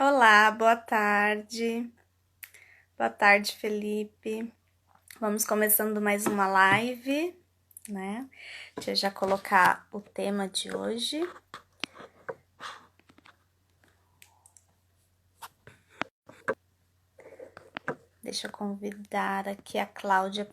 Olá, boa tarde. Boa tarde, Felipe. Vamos começando mais uma live, né? Deixa eu já colocar o tema de hoje. Deixa eu convidar aqui a Cláudia.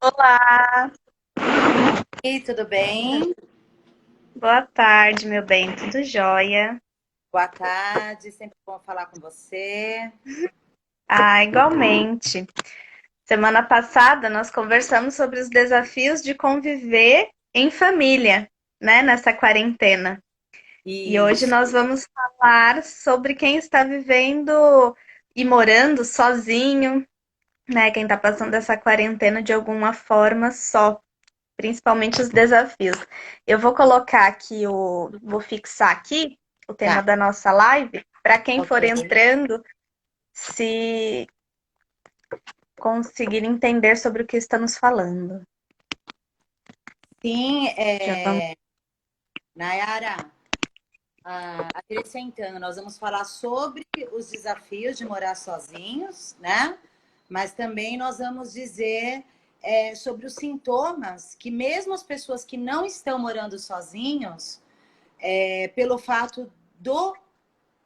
Olá, E tudo bem? boa tarde, meu bem, tudo jóia? Boa tarde, sempre bom falar com você. Igualmente. Semana passada nós conversamos sobre os desafios de conviver em família, né, nessa quarentena. E hoje Isso. nós vamos falar sobre quem está vivendo e morando sozinho, né? Quem está passando essa quarentena de alguma forma só, principalmente os desafios. Eu vou colocar aqui vou fixar aqui o tema Tá, da nossa live para quem ok. for entrando se conseguir entender sobre o que estamos falando. Sim, Já vamos. Nayara, acrescentando, nós vamos falar sobre os desafios de morar sozinhos, né? Mas também nós vamos dizer sobre os sintomas que mesmo as pessoas que não estão morando sozinhos, pelo fato do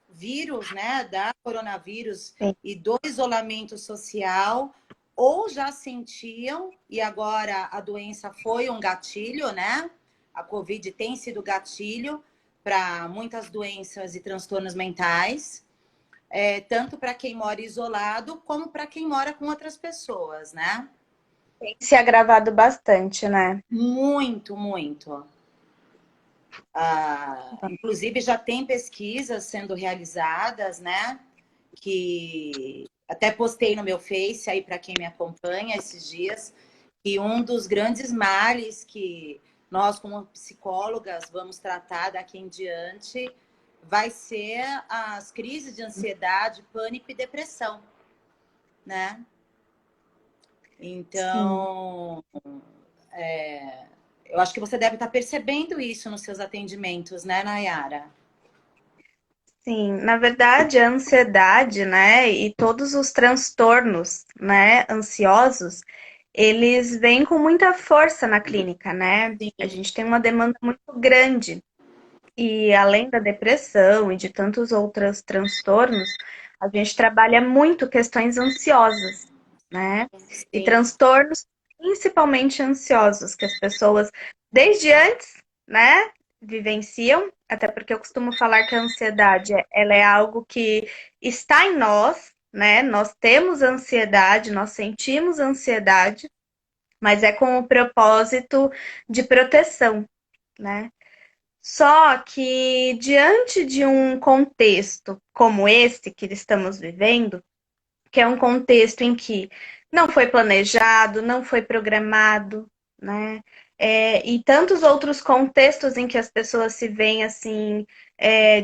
vírus, né, da coronavírus e do isolamento social, ou já sentiam e agora a doença foi um gatilho, né? A Covid tem sido gatilho para muitas doenças e transtornos mentais, tanto para quem mora isolado como para quem mora com outras pessoas, né? Tem se agravado bastante, né? Muito, muito. Inclusive, já tem pesquisas sendo realizadas, né? Que até postei no meu Face aí para quem me acompanha esses dias, que um dos grandes males que nós, como psicólogas, vamos tratar daqui em diante vai ser as crises de ansiedade, pânico e depressão, né? Sim. Então, eu acho que você deve estar percebendo isso nos seus atendimentos, né, Nayara? Sim, na verdade, a ansiedade, né, e todos os transtornos, né, ansiosos, eles vêm com muita força na clínica, né? A Sim, gente tem uma demanda muito grande e além da depressão e de tantos outros transtornos, a gente trabalha muito questões ansiosas, né? E sim. transtornos principalmente ansiosos, que as pessoas desde antes, né, vivenciam, até porque eu costumo falar que a ansiedade, ela é algo que está em nós, né? Nós temos ansiedade, nós sentimos ansiedade, mas é com o propósito de proteção, né? Só que diante de um contexto como esse que estamos vivendo, que é um contexto em que não foi planejado, não foi programado, né? E tantos outros contextos em que as pessoas se veem assim,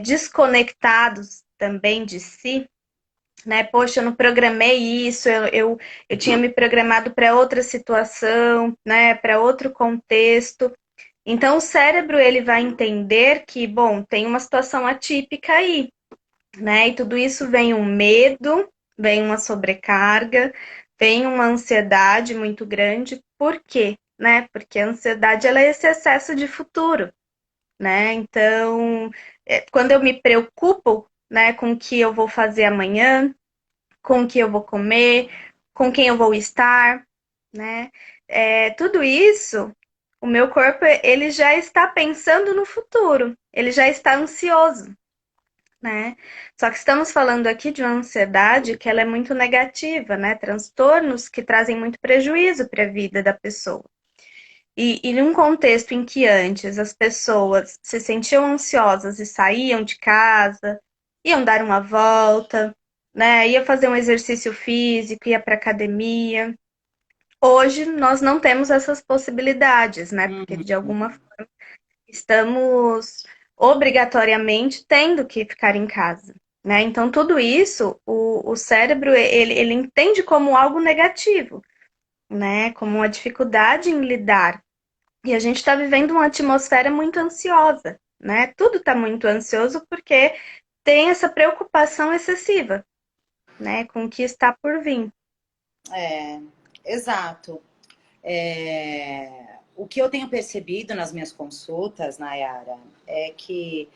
desconectados também de si, né? Poxa, eu não programei isso, eu tinha me programado para outra situação, né? Para outro contexto. Então, o cérebro ele vai entender que, bom, tem uma situação atípica aí, né? E tudo isso vem um medo, vem uma sobrecarga, vem uma ansiedade muito grande. Por quê? Né? Porque a ansiedade ela é esse excesso de futuro, né? Então, quando eu me preocupo, né, com o que eu vou fazer amanhã, com o que eu vou comer, com quem eu vou estar, né? Tudo isso, o meu corpo ele já está pensando no futuro, ele já está ansioso, né? Só que estamos falando aqui de uma ansiedade que ela é muito negativa, né? Transtornos que trazem muito prejuízo para a vida da pessoa. E num contexto em que antes as pessoas se sentiam ansiosas e saíam de casa, iam dar uma volta, né? Ia fazer um exercício físico, ia para academia. Hoje nós não temos essas possibilidades, né? Porque Uhum. de alguma forma estamos obrigatoriamente tendo que ficar em casa. né? Então, tudo isso, o cérebro, ele entende como algo negativo, né? Como uma dificuldade em lidar. E a gente está vivendo uma atmosfera muito ansiosa, né? Tudo está muito ansioso porque tem essa preocupação excessiva, né? Com o que está por vir. É, exato. O que eu tenho percebido nas minhas consultas, Nayara, é que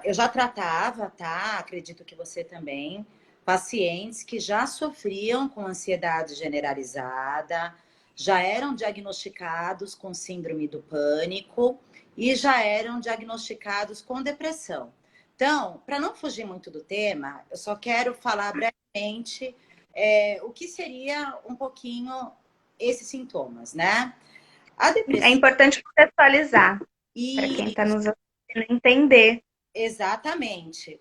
eu já tratava, tá? Acredito que você também, pacientes que já sofriam com ansiedade generalizada, já eram diagnosticados com síndrome do pânico e já eram diagnosticados com depressão. Então, para não fugir muito do tema, eu só quero falar brevemente o que seria um pouquinho esses sintomas, né? A É depressão importante contextualizar para quem e está nos assistindo entender. exatamente.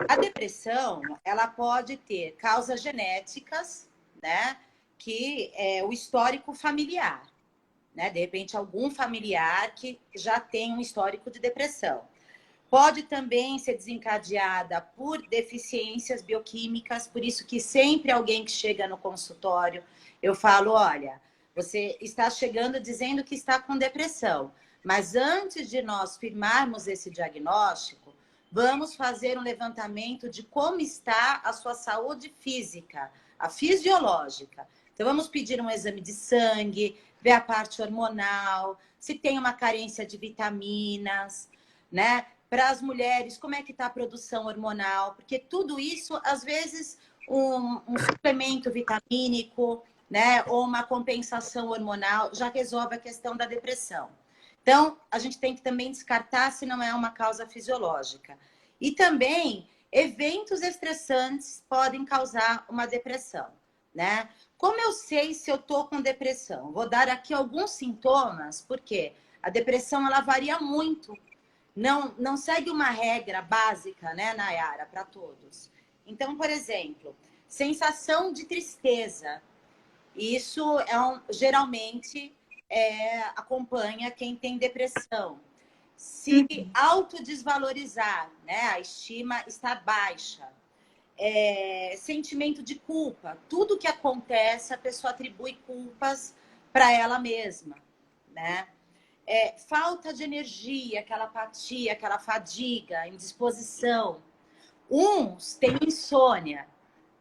A depressão, ela pode ter causas genéticas, né? Que é o histórico familiar, né? De repente, algum familiar que já tem um histórico de depressão. Pode também ser desencadeada por deficiências bioquímicas, por isso que sempre alguém que chega no consultório, eu falo, olha, você está chegando dizendo que está com depressão, mas antes de nós firmarmos esse diagnóstico, vamos fazer um levantamento de como está a sua saúde física, a fisiológica. Então, vamos pedir um exame de sangue, ver a parte hormonal, se tem uma carência de vitaminas, né? Para as mulheres, como é que está a produção hormonal, porque tudo isso, às vezes, um suplemento vitamínico, né, ou uma compensação hormonal já resolve a questão da depressão. Então, a gente tem que também descartar se não é uma causa fisiológica. E também, eventos estressantes podem causar uma depressão, né? Como eu sei se eu estou com depressão? Vou dar aqui alguns sintomas, porque a depressão ela varia muito, não segue uma regra básica, né, Nayara, para todos. Então, por exemplo, sensação de tristeza. Isso geralmente acompanha quem tem depressão. Se Uhum. autodesvalorizar, né, a estima está baixa. Sentimento de culpa. Tudo que acontece, a pessoa atribui culpas para ela mesma, né? Falta de energia, aquela apatia, aquela fadiga, indisposição. Uns têm insônia,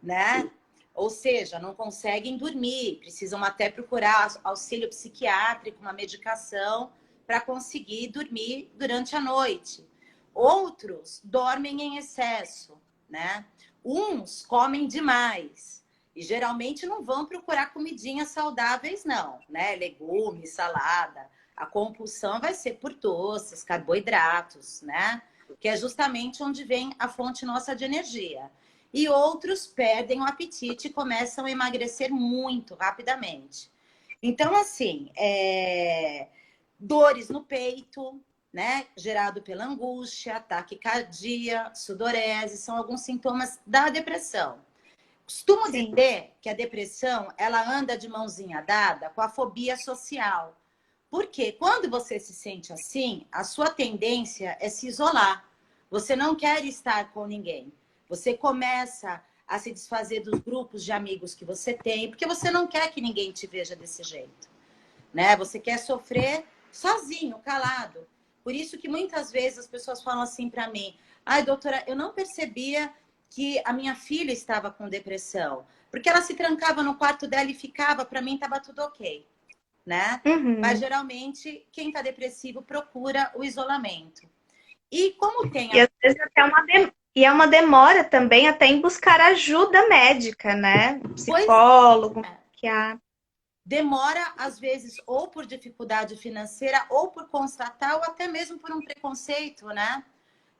né? Ou seja, não conseguem dormir, precisam até procurar auxílio psiquiátrico, uma medicação para conseguir dormir durante a noite. Outros dormem em excesso, né? Uns comem demais e geralmente não vão procurar comidinhas saudáveis, não, né? Legumes, salada. A compulsão vai ser por doces, carboidratos, né? Que é justamente onde vem a fonte nossa de energia. E outros perdem o apetite e começam a emagrecer muito rapidamente. Então, assim, dores no peito, né? Gerado pela angústia, taquicardia, sudorese, são alguns sintomas da depressão. Costumo Sim. dizer que a depressão, ela anda de mãozinha dada com a fobia social. Porque quando você se sente assim, a sua tendência é se isolar. Você não quer estar com ninguém. Você começa a se desfazer dos grupos de amigos que você tem, porque você não quer que ninguém te veja desse jeito, né? Você quer sofrer sozinho, calado. Por isso que muitas vezes as pessoas falam assim para mim: "Ai, doutora, eu não percebia que a minha filha estava com depressão, porque ela se trancava no quarto dela e ficava, para mim estava tudo OK", né? Mas Uhum. geralmente quem está depressivo procura o isolamento. E como tem E às vezes até e é uma demora também até em buscar ajuda médica, né? pois Psicólogo, é, psiquiatra. demora às vezes ou por dificuldade financeira ou por constatar ou até mesmo por um preconceito, né?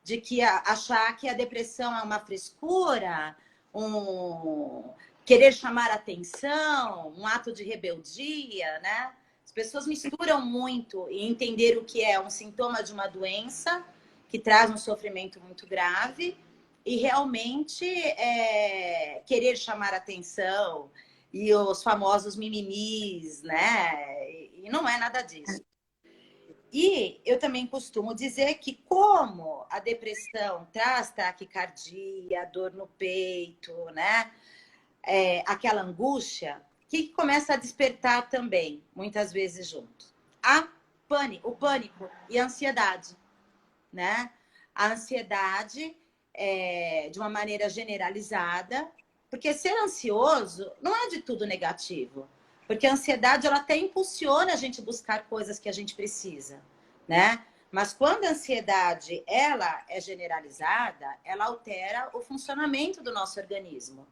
De que achar que a depressão é uma frescura, um querer chamar atenção, um ato de rebeldia, né? As pessoas misturam muito e entender o que é um sintoma de uma doença que traz um sofrimento muito grave e realmente querer chamar atenção e os famosos mimimis, né? E não é nada disso. E eu também costumo dizer que, como a depressão traz taquicardia, dor no peito, né? Aquela angústia, o que começa a despertar também, muitas vezes junto? O pânico e a ansiedade, né? A ansiedade de uma maneira generalizada, porque ser ansioso não é de tudo negativo, porque a ansiedade ela até impulsiona a gente buscar coisas que a gente precisa, né? Mas quando a ansiedade ela é generalizada, ela altera o funcionamento do nosso organismo.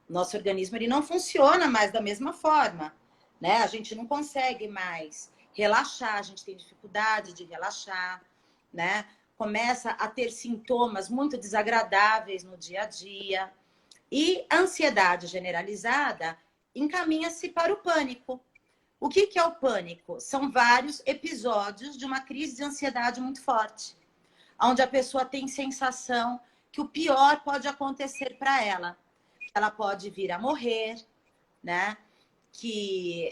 Nosso organismo ele não funciona mais da mesma forma, né? A gente não consegue mais relaxar, a gente tem dificuldade de relaxar, né? Começa a ter sintomas muito desagradáveis no dia a dia. E a ansiedade generalizada encaminha-se para o pânico. O que é o pânico? São vários episódios de uma crise de ansiedade muito forte, onde a pessoa tem sensação que o pior pode acontecer para ela. Ela pode vir a morrer, né? Que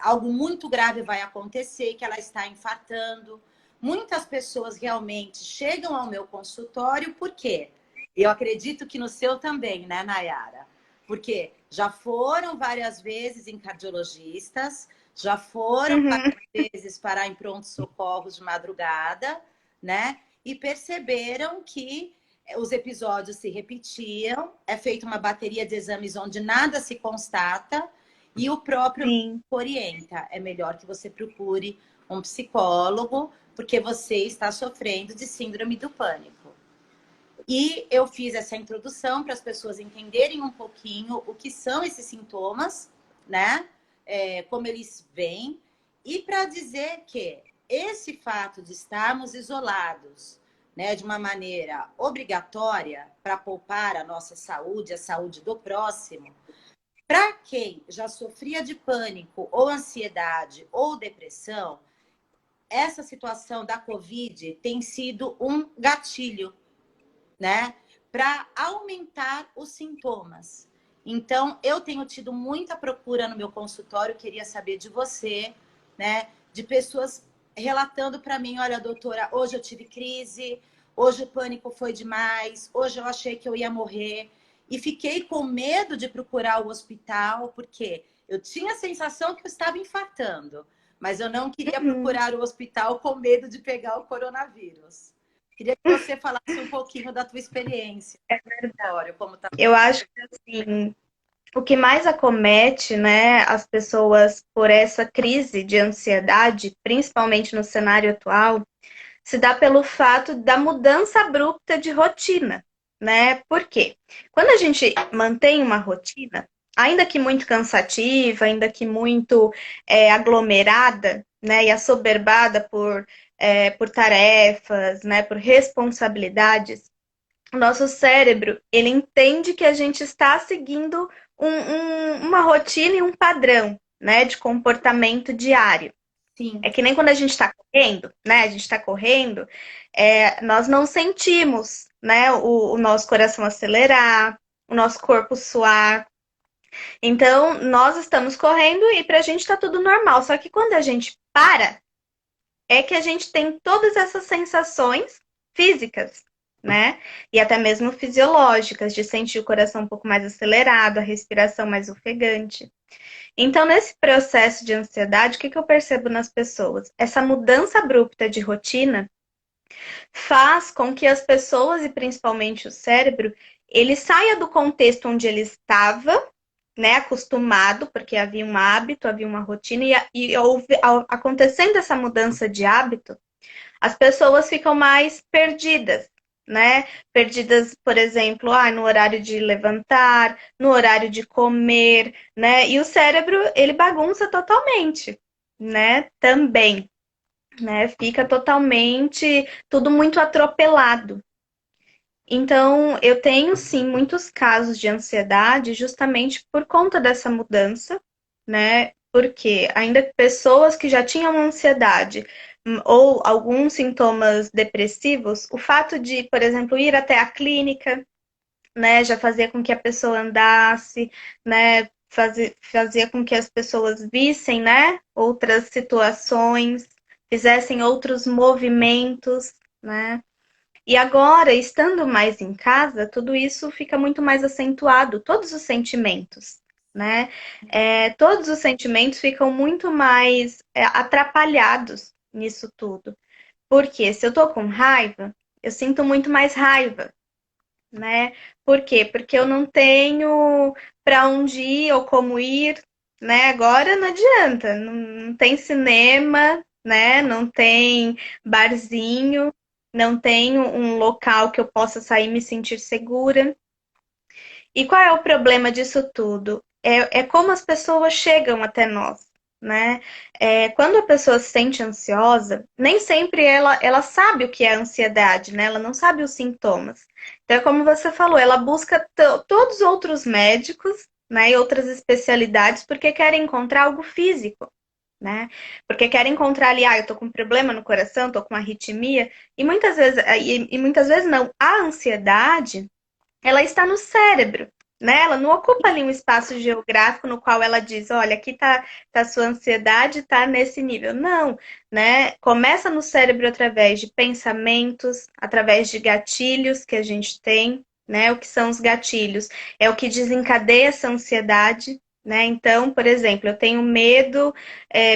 algo muito grave vai acontecer, que ela está infartando. Muitas pessoas realmente chegam ao meu consultório, por quê? Eu acredito que no seu também, né, Nayara? Porque já foram várias vezes em cardiologistas, já foram Uhum. várias vezes parar em pronto-socorros de madrugada, né? E perceberam que os episódios se repetiam, é feita uma bateria de exames onde nada se constata, e o próprio Sim. orienta. É melhor que você procure um psicólogo, porque você está sofrendo de síndrome do pânico. E eu fiz essa introdução para as pessoas entenderem um pouquinho o que são esses sintomas, né? Como eles vêm, e para dizer que esse fato de estarmos isolados, né, de uma maneira obrigatória para poupar a nossa saúde, a saúde do próximo, para quem já sofria de pânico ou ansiedade ou depressão, essa situação da Covid tem sido um gatilho, né? Para aumentar os sintomas. Então, eu tenho tido muita procura no meu consultório, queria saber de você, né? De pessoas relatando para mim, olha, doutora, hoje eu tive crise, hoje o pânico foi demais, hoje eu achei que eu ia morrer. E fiquei com medo de procurar o hospital, porque eu tinha a sensação que eu estava infartando, mas eu não queria Uhum. procurar o hospital com medo de pegar o coronavírus. Queria que você falasse um pouquinho da tua experiência, Vitória, como tá. Eu acho que assim, o que mais acomete, né, as pessoas por essa crise de ansiedade, principalmente no cenário atual, se dá pelo fato da mudança abrupta de rotina, né? Por quê? Quando a gente mantém uma rotina, ainda que muito cansativa, ainda que muito aglomerada, né, e assoberbada por tarefas, né, por responsabilidades, o nosso cérebro, ele entende que a gente está seguindo uma rotina e um padrão, né, de comportamento diário. Sim, É que nem quando a gente está correndo, né? A gente está correndo, nós não sentimos, né, o nosso coração acelerar, o nosso corpo suar. Então, nós estamos correndo e para a gente está tudo normal. Só que quando a gente para, é que a gente tem todas essas sensações físicas, né? E até mesmo fisiológicas, de sentir o coração um pouco mais acelerado, a respiração mais ofegante. Então, nesse processo de ansiedade, o que eu percebo nas pessoas? Essa mudança abrupta de rotina faz com que as pessoas, e principalmente o cérebro, ele saia do contexto onde ele estava, né, acostumado, porque havia um hábito, havia uma rotina, acontecendo essa mudança de hábito, as pessoas ficam mais perdidas, né? Perdidas, por exemplo, no horário de levantar, no horário de comer, né? E o cérebro, ele bagunça totalmente, né? Também, né? Fica totalmente tudo muito atropelado. Então, eu tenho sim muitos casos de ansiedade justamente por conta dessa mudança, né? Porque ainda pessoas que já tinham ansiedade ou alguns sintomas depressivos, o fato de, por exemplo, ir até a clínica, né, já fazia com que a pessoa andasse, né, fazia com que as pessoas vissem, né, outras situações, fizessem outros movimentos, né? E agora, estando mais em casa, tudo isso fica muito mais acentuado, todos os sentimentos, né? Todos os sentimentos ficam muito mais atrapalhados nisso tudo. Porque se eu tô com raiva, eu sinto muito mais raiva, né? Por quê? Porque eu não tenho para onde ir ou como ir, né? Agora não adianta, não tem cinema, né? Não tem barzinho, não tem um local que eu possa sair e me sentir segura. E qual é o problema disso tudo? É como as pessoas chegam até nós, né? Quando a pessoa se sente ansiosa, nem sempre ela sabe o que é ansiedade, né? Ela não sabe os sintomas. Então, é como você falou, ela busca todos os outros médicos, né, e outras especialidades porque querem encontrar algo físico, né? Porque querem encontrar ali, eu tô com um problema no coração, tô com uma arritmia, e muitas vezes não. A ansiedade ela está no cérebro, né? Ela não ocupa ali um espaço geográfico no qual ela diz, olha, aqui tá a sua ansiedade, tá nesse nível. Não, né? Começa no cérebro através de pensamentos, através de gatilhos que a gente tem, né? O que são os gatilhos? É o que desencadeia essa ansiedade, né? Então, por exemplo, eu tenho medo,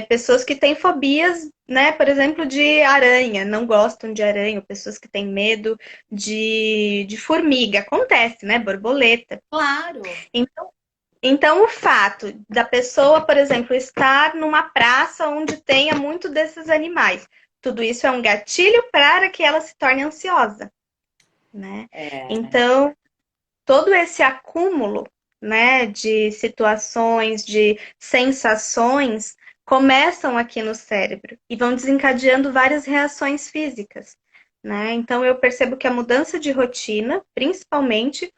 pessoas que têm fobias, né? Por exemplo, de aranha, não gostam de aranha, ou pessoas que têm medo de formiga. Acontece, né? Borboleta. Claro. Então, o fato da pessoa, por exemplo, estar numa praça onde tenha muito desses animais, tudo isso é um gatilho para que ela se torne ansiosa, né? É, Então, todo esse acúmulo, né, de situações, de sensações, começam aqui no cérebro e vão desencadeando várias reações físicas, né? Então eu percebo que a mudança de rotina, principalmente,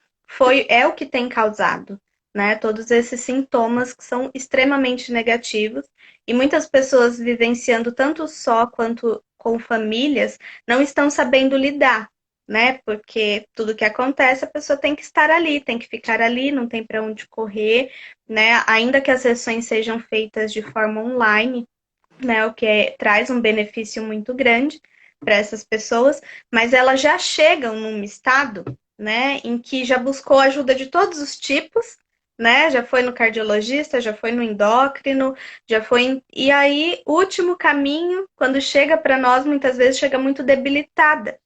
é o que tem causado, né, todos esses sintomas que são extremamente negativos e muitas pessoas vivenciando tanto só quanto com famílias não estão sabendo lidar, né? Porque tudo que acontece, a pessoa tem que estar ali, tem que ficar ali, não tem para onde correr, né? Ainda que as sessões sejam feitas de forma online, né? O que traz um benefício muito grande para essas pessoas, mas elas já chegam num estado, né, em que já buscou ajuda de todos os tipos, né? Já foi no cardiologista, já foi no endócrino, já foi. E aí, o último caminho, quando chega para nós, muitas vezes chega muito debilitada,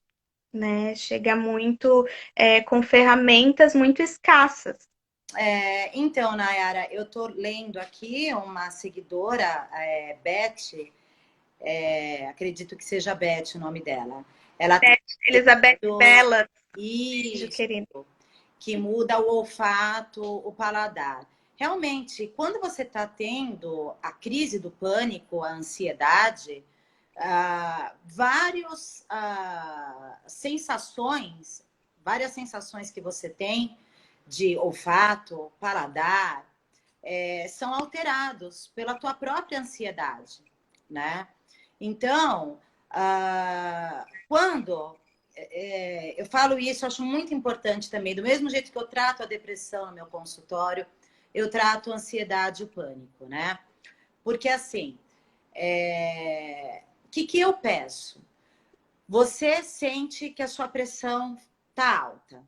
né? Chega muito com ferramentas muito escassas. então, Nayara, eu estou lendo aqui uma seguidora, Beth, acredito que seja Beth o nome dela. Ela tem Elizabeth Bella, beijo, isso, querida. que muda o olfato, o paladar. Realmente, quando você está tendo a crise do pânico, a ansiedade, várias sensações que você tem de olfato, paladar, são alterados pela tua própria ansiedade, né? Então, quando eu falo isso, eu acho muito importante também, do mesmo jeito que eu trato a depressão no meu consultório, eu trato a ansiedade e o pânico, né? Porque assim, o que eu peço? Você sente que a sua pressão tá alta.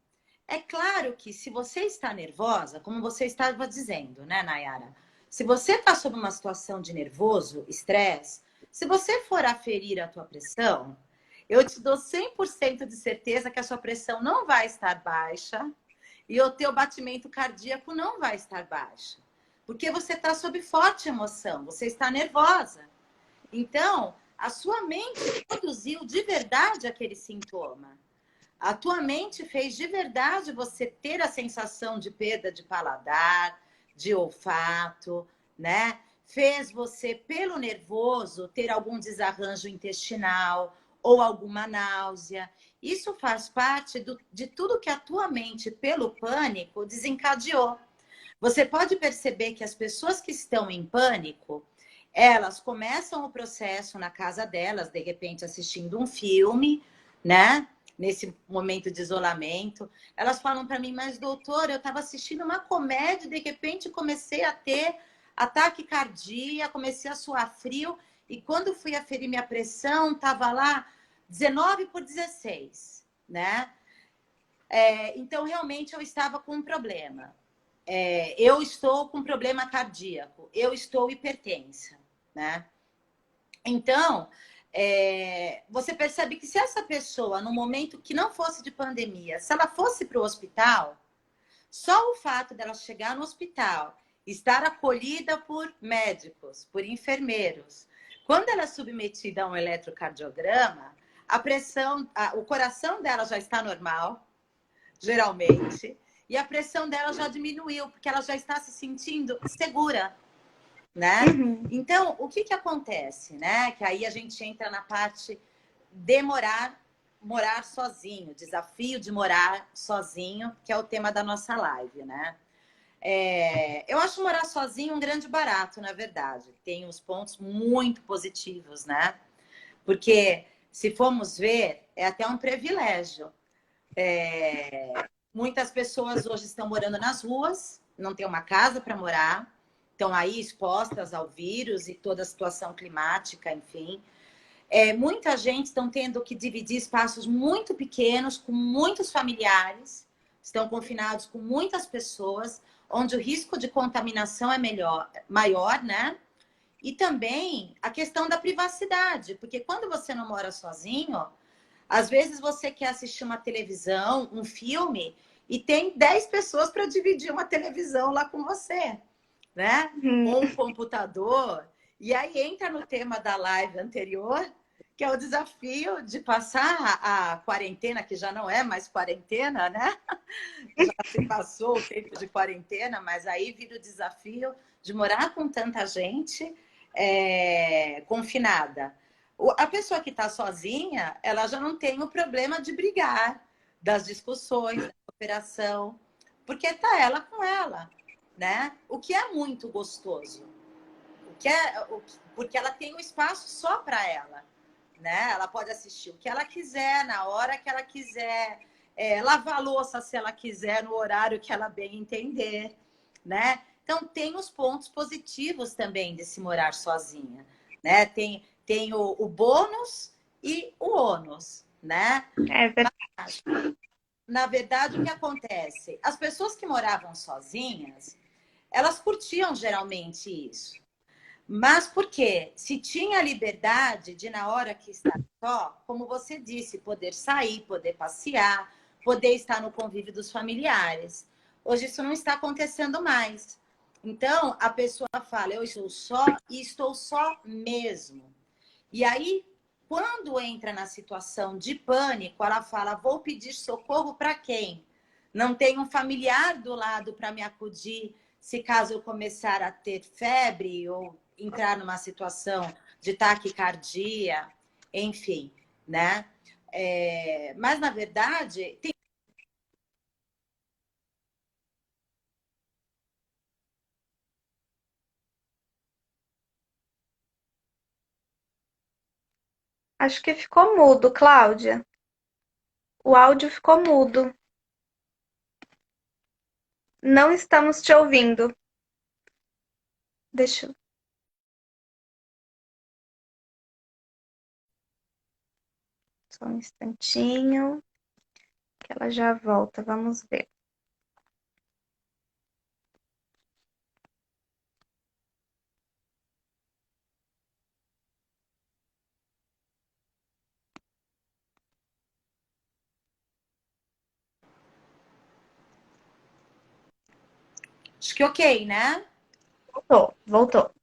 É claro que se você está nervosa, como você estava dizendo, né, Nayara? Se você está sob uma situação de nervoso, estresse, se você for aferir a tua pressão, eu te dou 100% de certeza que a sua pressão não vai estar baixa e o teu batimento cardíaco não vai estar baixo. Porque você está sob forte emoção, você está nervosa. Então, a sua mente produziu de verdade aquele sintoma. A tua mente fez de verdade você ter a sensação de perda de paladar, de olfato, né? Fez você, pelo nervoso, ter algum desarranjo intestinal ou alguma náusea. Isso faz parte de tudo que a tua mente, pelo pânico, desencadeou. Você pode perceber que as pessoas que estão em pânico, elas começam o processo na casa delas, de repente assistindo um filme, né? Nesse momento de isolamento, elas falam para mim, mas doutor, eu estava assistindo uma comédia, de repente comecei a ter ataque cardíaco, comecei a suar frio, e quando fui aferir minha pressão, estava lá 19/16, né? Então, realmente, eu estava com um problema. Eu estou com problema cardíaco, eu estou hipertensa, né? Então, você percebe que se essa pessoa, no momento que não fosse de pandemia, se ela fosse para o hospital, só o fato dela chegar no hospital, estar acolhida por médicos, por enfermeiros, quando ela é submetida a um eletrocardiograma, a pressão, o coração dela já está normal, geralmente, e a pressão dela já diminuiu, porque ela já está se sentindo segura, né? Uhum. Então, o que acontece, né? Que aí a gente entra na parte de morar sozinho, desafio de morar sozinho, que é o tema da nossa live, né? Eu acho morar sozinho um grande barato, na verdade. Tem uns pontos muito positivos, né? Porque, se formos ver, é até um privilégio. Muitas pessoas hoje estão morando nas ruas, não tem uma casa para morar, estão aí expostas ao vírus e toda a situação climática, enfim. Muita gente estão tendo que dividir espaços muito pequenos com muitos familiares, estão confinados com muitas pessoas, onde o risco de contaminação é maior, né? E também a questão da privacidade, porque quando você não mora sozinho, às vezes você quer assistir uma televisão, um filme, e tem 10 pessoas para dividir uma televisão lá com você, né? Ou um computador. E aí entra no tema da live anterior, que é o desafio de passar a quarentena, que já não é mais quarentena, né? Já se passou o tempo de quarentena, mas aí vira o desafio de morar com tanta gente confinada. A pessoa que está sozinha, ela já não tem o problema de brigar, das discussões, da cooperação, porque está ela com ela, né? O que é muito gostoso. Porque ela tem um espaço só para ela, né? Ela pode assistir o que ela quiser, na hora que ela quiser, lavar a louça se ela quiser, no horário que ela bem entender, né? Então, tem os pontos positivos também de se morar sozinha, né? Tem o bônus e o ônus, né? É verdade. Na verdade, o que acontece? As pessoas que moravam sozinhas, elas curtiam geralmente isso. Mas por quê? Se tinha a liberdade de, na hora que está só, como você disse, poder sair, poder passear, poder estar no convívio dos familiares. Hoje isso não está acontecendo mais. Então, a pessoa fala, eu estou só e estou só mesmo. E aí, quando entra na situação de pânico, ela fala, vou pedir socorro para quem? Não tem um familiar do lado para me acudir se caso eu começar a ter febre ou entrar numa situação de taquicardia, enfim, né? Mas, na verdade, Acho que ficou mudo, Cláudia. O áudio ficou mudo. Não estamos te ouvindo. Deixa eu... Só um instantinho, que ela já volta. Vamos ver. acho que ok, né? Voltou, voltou.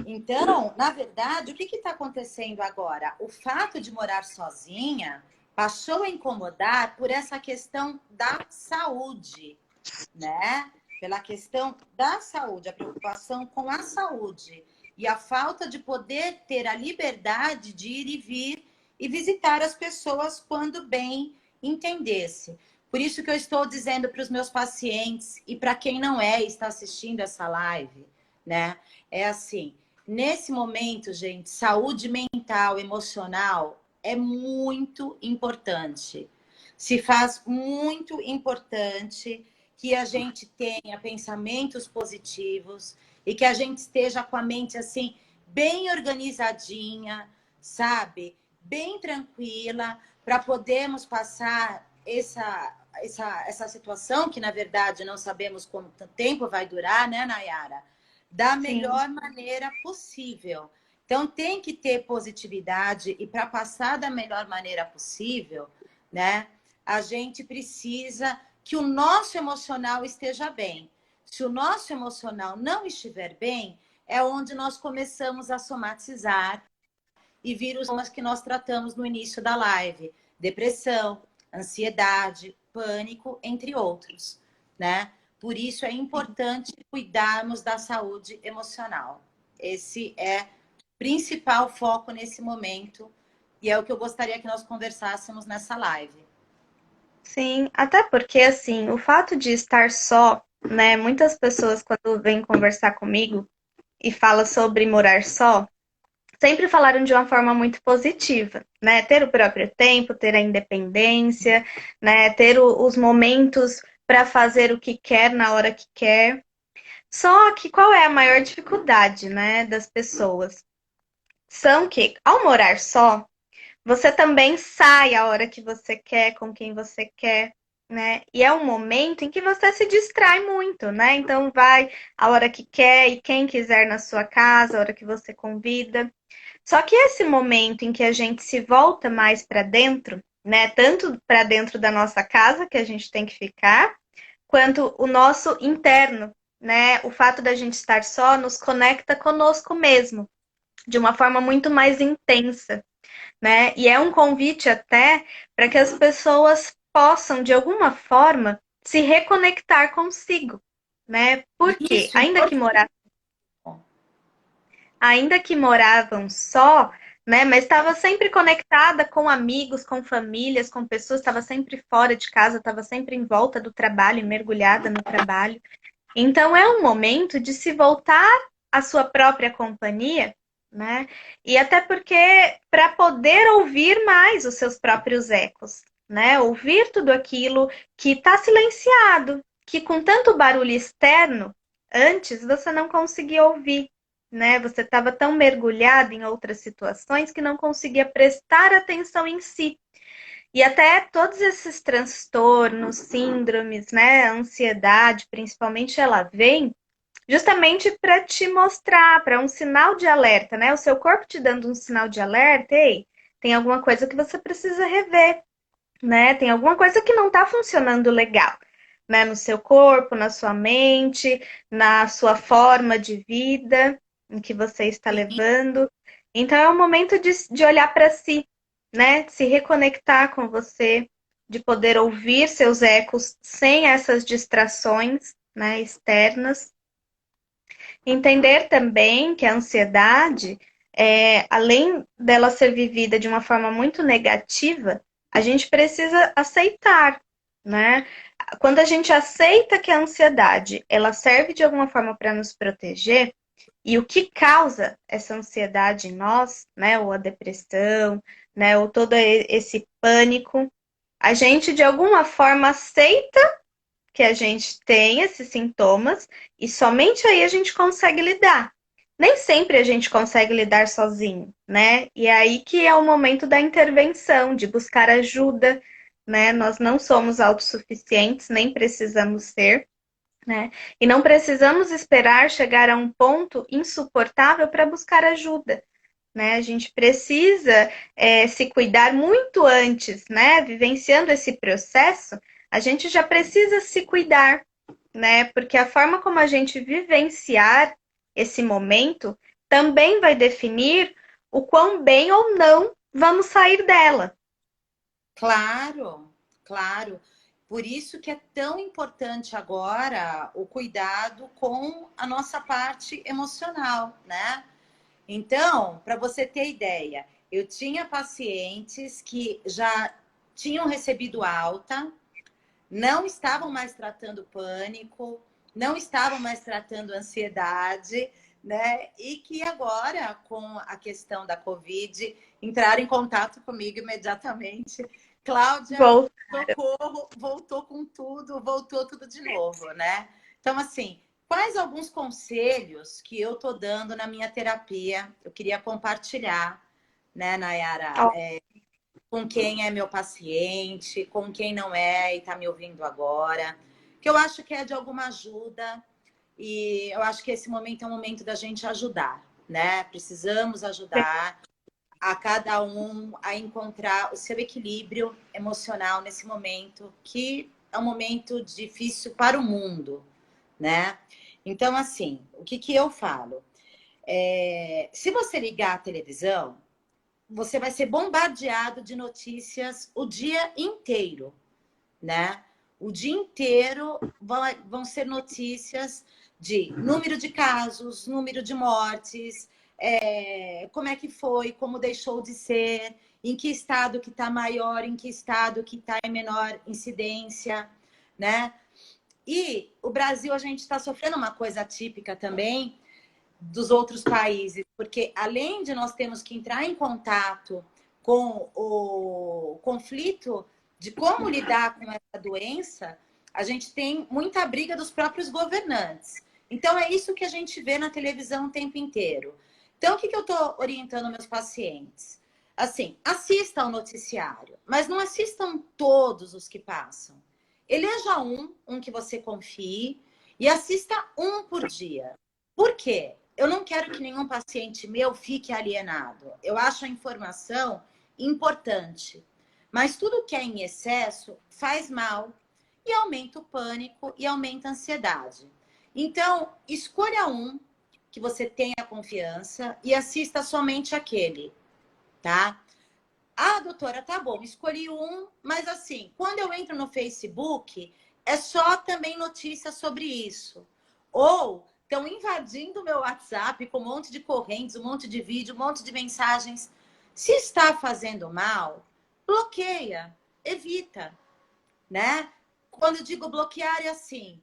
Então, na verdade, o que está acontecendo agora? O fato de morar sozinha passou a incomodar por essa questão da saúde, né? Pela questão da saúde, a preocupação com a saúde e a falta de poder ter a liberdade de ir e vir e visitar as pessoas quando bem entendesse. Por isso que eu estou dizendo para os meus pacientes e para quem não é e está assistindo essa live, né? É assim, nesse momento, gente, saúde mental, emocional é muito importante. Se faz muito importante que a gente tenha pensamentos positivos e que a gente esteja com a mente assim bem organizadinha, sabe? Bem tranquila, para podermos passar essa situação, que na verdade não sabemos quanto tempo vai durar, né, Nayara? Da Sim, melhor maneira possível. Então, tem que ter positividade, e para passar da melhor maneira possível, né, a gente precisa que o nosso emocional esteja bem. Se o nosso emocional não estiver bem, é onde nós começamos a somatizar e vir os sintomas que nós tratamos no início da live: depressão, ansiedade, pânico, entre outros, né? Por isso é sim. importante cuidarmos da saúde emocional. Esse é o principal foco nesse momento e é o que eu gostaria que nós conversássemos nessa live. Sim, até porque assim, o fato de estar só, né? Muitas pessoas quando vêm conversar comigo e fala sobre morar só, sempre falaram de uma forma muito positiva, né? Ter o próprio tempo, ter a independência, né? Ter os momentos para fazer o que quer na hora que quer. Só que qual é a maior dificuldade, né, das pessoas? São que, ao morar só, você também sai a hora que você quer, com quem você quer, né? E é um momento em que você se distrai muito, né? Então vai a hora que quer e quem quiser na sua casa, a hora que você convida. Só que esse momento em que a gente se volta mais para dentro, né? Tanto para dentro da nossa casa que a gente tem que ficar, quanto o nosso interno, né? O fato da gente estar só nos conecta conosco mesmo, de uma forma muito mais intensa, né? E é um convite até para que as pessoas possam, de alguma forma, se reconectar consigo, né? Porque Isso, importante. ainda que moravam só, né? Mas estava sempre conectada com amigos, com famílias, com pessoas, estava sempre fora de casa, estava sempre em volta do trabalho, mergulhada no trabalho. Então é um momento de se voltar à sua própria companhia, né? E até porque para poder ouvir mais os seus próprios ecos, né? Ouvir tudo aquilo que está silenciado, que com tanto barulho externo antes você não conseguia ouvir, né? Você estava tão mergulhado em outras situações que não conseguia prestar atenção em si. E até todos esses transtornos, síndromes, né, a ansiedade, principalmente, ela vem justamente para te mostrar, para um sinal de alerta, né? O seu corpo te dando um sinal de alerta, ei, tem alguma coisa que você precisa rever, né? Tem alguma coisa que não está funcionando legal, né? No seu corpo, na sua mente, na sua forma de vida, em que você está levando. Então é um momento de olhar para si, né? Se reconectar com você, de poder ouvir seus ecos sem essas distrações, né, externas. Entender também que a ansiedade, além dela ser vivida de uma forma muito negativa, a gente precisa aceitar, né? Quando a gente aceita que a ansiedade, ela serve de alguma forma para nos proteger, e o que causa essa ansiedade em nós, né, ou a depressão, né, ou todo esse pânico, a gente de alguma forma aceita que a gente tem esses sintomas e somente aí a gente consegue lidar. Nem sempre a gente consegue lidar sozinho, né? E é aí que é o momento da intervenção, de buscar ajuda, né? Nós não somos autossuficientes, nem precisamos ser, né? E não precisamos esperar chegar a um ponto insuportável para buscar ajuda, né? A gente precisa se cuidar muito antes, né? Vivenciando esse processo, a gente já precisa se cuidar, né? Porque a forma como a gente vivenciar esse momento também vai definir o quão bem ou não vamos sair dela. Claro, claro. Por isso que é tão importante agora o cuidado com a nossa parte emocional, né? Então, para você ter ideia, eu tinha pacientes que já tinham recebido alta, não estavam mais tratando pânico, não estavam mais tratando ansiedade, né? E que agora, com a questão da Covid, entraram em contato comigo imediatamente. Cláudia, Voltar. socorro, voltou com tudo, voltou tudo de novo, né? Então, assim, quais alguns conselhos que eu tô dando na minha terapia. Eu queria compartilhar, né, Nayara, Ó, com quem é meu paciente, com quem não é e está me ouvindo agora, que eu acho que é de alguma ajuda e eu acho que esse momento é um momento da gente ajudar, né? Precisamos ajudar a cada um a encontrar o seu equilíbrio emocional nesse momento, que é um momento difícil para o mundo, né? Então, assim, o que que eu falo? Se você ligar a televisão, você vai ser bombardeado de notícias o dia inteiro, né? O dia inteiro vão ser notícias de número de casos, número de mortes, como é que foi, como deixou de ser, em que estado que está maior, em que estado que está em menor incidência, né? E o Brasil, a gente está sofrendo uma coisa típica também, dos outros países, porque além de nós termos que entrar em contato com o conflito de como lidar com essa doença, a gente tem muita briga dos próprios governantes. Então é isso que a gente vê na televisão o tempo inteiro. Então o que eu estou orientando meus pacientes? Assim, assistam ao noticiário, mas não assistam todos os que passam. Eleja um que você confie e assista um por dia. Por quê? Eu não quero que nenhum paciente meu fique alienado. Eu acho a informação importante. Mas tudo que é em excesso faz mal e aumenta o pânico e aumenta a ansiedade. Então, escolha um que você tenha confiança e assista somente aquele, tá? Ah, doutora, tá bom, escolhi um, mas assim, quando eu entro no Facebook, é só também notícia sobre isso. Ou estão invadindo o meu WhatsApp com um monte de correntes, um monte de vídeo, um monte de mensagens. Se está fazendo mal, bloqueia, evita, né? Quando eu digo bloquear, é assim,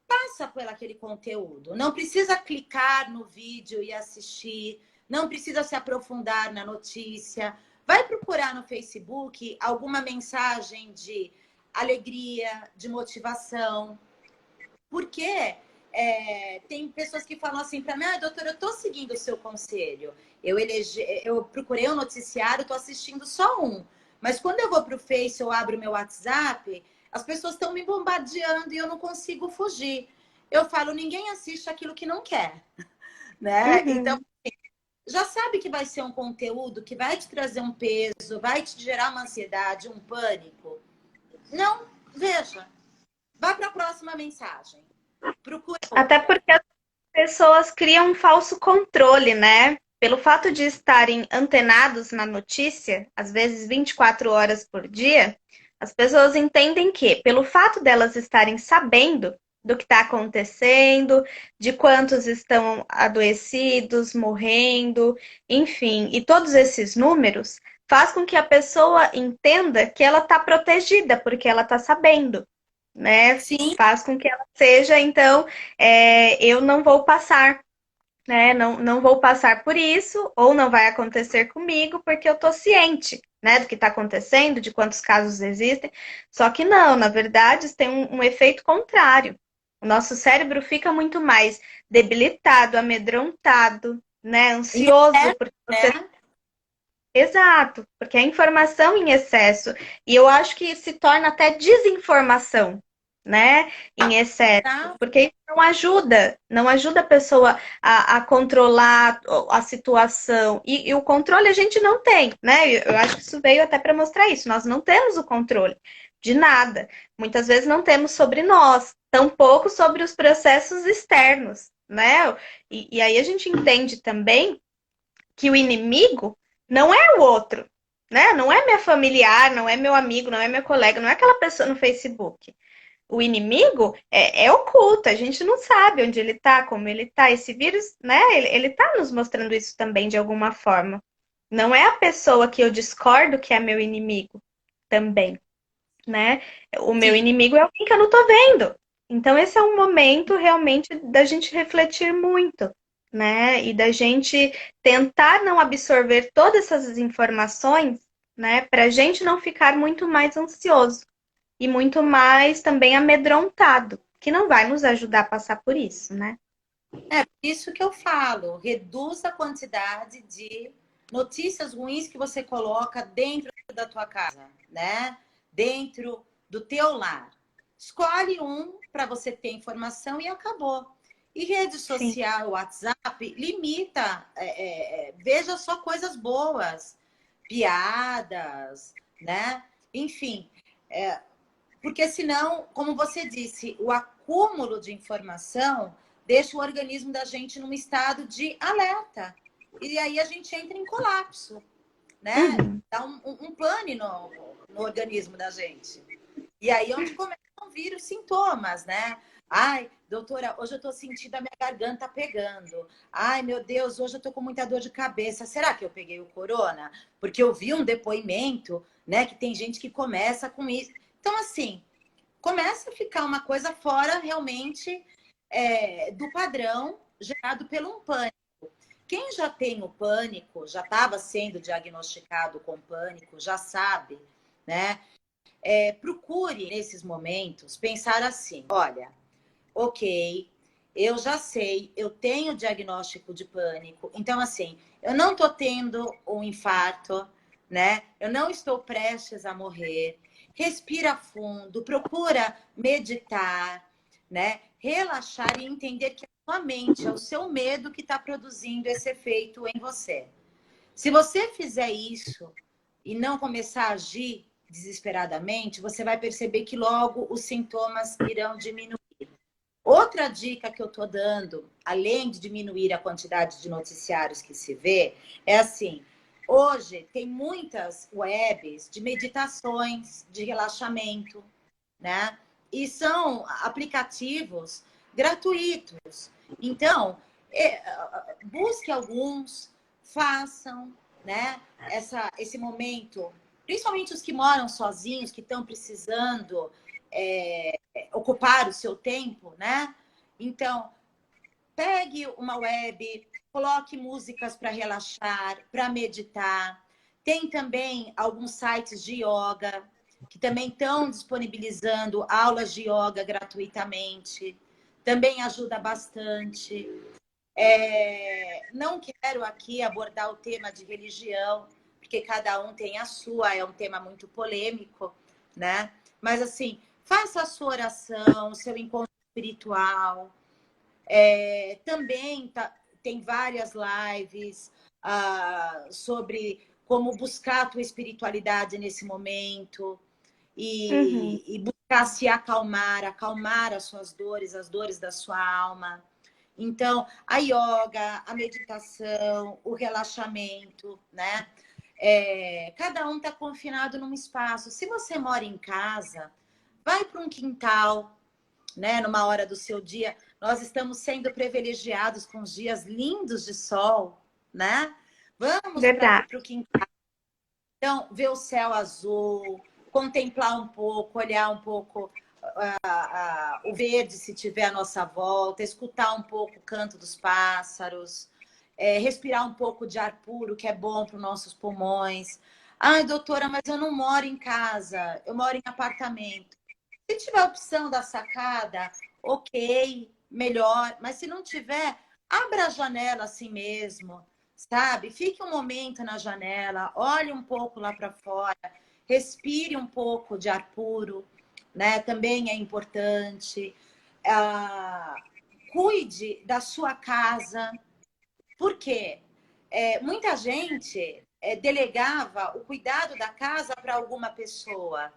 passa por aquele conteúdo. Não precisa clicar no vídeo e assistir, não precisa se aprofundar na notícia. Vai procurar no Facebook alguma mensagem de alegria, de motivação. Porque tem pessoas que falam assim para mim, doutora, eu estou seguindo o seu conselho. Eu procurei um noticiário, estou assistindo só um. Mas quando eu vou para o Face, eu abro meu WhatsApp, as pessoas estão me bombardeando e eu não consigo fugir. Eu falo, ninguém assiste aquilo que não quer, né? Então, uhum. já sabe que vai ser um conteúdo que vai te trazer um peso, vai te gerar uma ansiedade, um pânico. Não, veja. Vá para a próxima mensagem. Procura Até outra. porque as pessoas criam um falso controle, né? Pelo fato de estarem antenados na notícia, às vezes 24 horas por dia, as pessoas entendem que, pelo fato delas estarem sabendo do que está acontecendo, de quantos estão adoecidos, morrendo, enfim, e todos esses números, faz com que a pessoa entenda que ela está protegida, porque ela está sabendo, né? Sim, Faz com que ela seja, então, eu não vou passar, né? Não vou passar por isso, ou não vai acontecer comigo, porque eu tô ciente, né, do que está acontecendo, de quantos casos existem. Só que não, na verdade, isso tem um efeito contrário. O nosso cérebro fica muito mais debilitado, amedrontado, né, e ansioso, porque você. né? Exato, porque é informação em excesso. E eu acho que se torna até desinformação, né? Em excesso. Tá? Porque isso não ajuda a pessoa a controlar a situação. E o controle a gente não tem, né? Eu acho que isso veio até para mostrar isso. Nós não temos o controle de nada. Muitas vezes não temos sobre nós, tampouco sobre os processos externos, né? E aí a gente entende também que o inimigo não é o outro, né? Não é minha familiar, não é meu amigo, não é meu colega, não é aquela pessoa no Facebook. O inimigo é oculto, a gente não sabe onde ele tá, como ele tá. Esse vírus, né? Ele tá nos mostrando isso também de alguma forma. Não é a pessoa que eu discordo que é meu inimigo também, né? O meu Sim. inimigo é alguém que eu não tô vendo. Então, esse é um momento realmente da gente refletir muito, né? E da gente tentar não absorver todas essas informações, né? Para a gente não ficar muito mais ansioso e muito mais também amedrontado. que não vai nos ajudar a passar por isso, né? É por isso que eu falo, reduz a quantidade de notícias ruins que você coloca dentro da tua casa, né? Dentro do teu lar. Escolhe um para você ter informação e acabou. E rede Sim. social, WhatsApp, limita, veja só coisas boas, piadas, né? Enfim, porque senão, como você disse, o acúmulo de informação deixa o organismo da gente num estado de alerta. E aí a gente entra em colapso, né? Uhum. Dá um pane no organismo da gente. E aí é onde começam a vir os sintomas, né? Ai, doutora, hoje eu tô sentindo a minha garganta pegando. Ai, meu Deus, hoje eu tô com muita dor de cabeça. Será que eu peguei o corona? Porque eu vi um depoimento, né, que tem gente que começa com isso. Então, assim, começa a ficar uma coisa fora realmente do padrão gerado pelo um pânico. Quem já tem o pânico, já estava sendo diagnosticado com pânico, já sabe, né? Procure, nesses momentos, pensar assim: olha, ok, eu já sei, eu tenho diagnóstico de pânico, então, assim, eu não estou tendo um infarto, né? Eu não estou prestes a morrer. Respira fundo, procura meditar, né? Relaxar e entender que é a sua mente, é o seu medo que está produzindo esse efeito em você. Se você fizer isso e não começar a agir desesperadamente, você vai perceber que logo os sintomas irão diminuir. Outra dica que eu estou dando, além de diminuir a quantidade de noticiários que se vê, é assim: hoje tem muitas webs de meditações, de relaxamento, né? E são aplicativos gratuitos. Então, busque alguns, façam, né? Esse momento, principalmente os que moram sozinhos, que estão precisando ocupar o seu tempo, né? Então, pegue uma web, coloque músicas para relaxar, para meditar. Tem também alguns sites de yoga que também estão disponibilizando aulas de yoga gratuitamente. Também ajuda bastante. Não quero aqui abordar o tema de religião, porque cada um tem a sua, é um tema muito polêmico, né? Mas assim, faça a sua oração, o seu encontro espiritual. Também tem várias lives sobre como buscar a tua espiritualidade nesse momento Uhum. e buscar se acalmar, acalmar as suas dores, as dores da sua alma. Então, a yoga, a meditação, o relaxamento, né? Cada um está confinado num espaço. Se você mora em casa, vai para um quintal, né? Numa hora do seu dia. Nós estamos sendo privilegiados com os dias lindos de sol, né? Vamos para Verdade. o quintal. Então, ver o céu azul, contemplar um pouco, olhar um pouco o verde se tiver à nossa volta, escutar um pouco o canto dos pássaros, respirar um pouco de ar puro, que é bom para os nossos pulmões. Ai, doutora, mas eu não moro em casa, eu moro em apartamento. Se tiver a opção da sacada, ok, melhor. Mas se não tiver, abra a janela assim mesmo, sabe? Fique um momento na janela, olhe um pouco lá para fora, respire um pouco de ar puro, né? Também é importante. Cuide da sua casa. Por quê? Muita gente delegava o cuidado da casa para alguma pessoa,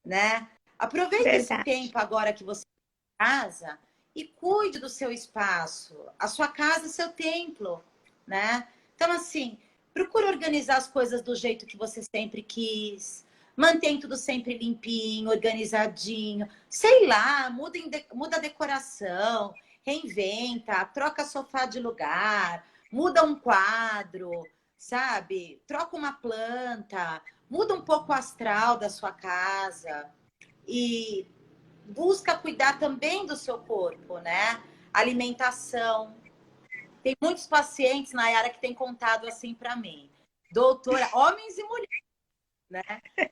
né? Aproveite esse Verdade. tempo agora que você está em casa e cuide do seu espaço. A sua casa é seu templo, né? Então, assim, procure organizar as coisas do jeito que você sempre quis. Mantém tudo sempre limpinho, organizadinho. Sei lá, muda a decoração, reinventa, troca sofá de lugar, muda um quadro, sabe? Troca uma planta, muda um pouco o astral da sua casa e busca cuidar também do seu corpo, né? Alimentação. Tem muitos pacientes na área que têm contado assim para mim. Doutora, homens e mulheres, né?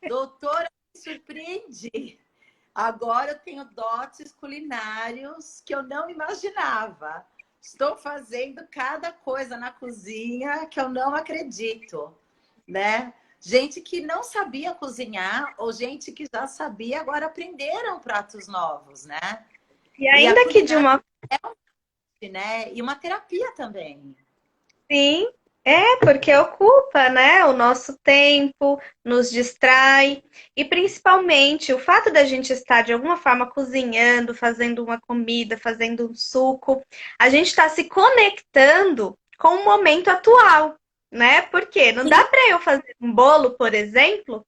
Doutora, me surpreendi. Agora eu tenho dotes culinários que eu não imaginava. Estou fazendo cada coisa na cozinha que eu não acredito, né? Gente que não sabia cozinhar ou gente que já sabia, agora aprenderam pratos novos, né? E E a ainda que de culinária, uma né? E uma terapia também. sim, porque ocupa, né, o nosso tempo, nos distrai, e principalmente o fato da gente estar de alguma forma cozinhando, fazendo uma comida, fazendo um suco, a gente está se conectando com o momento atual, né? Porque não dá para eu fazer um bolo, por exemplo,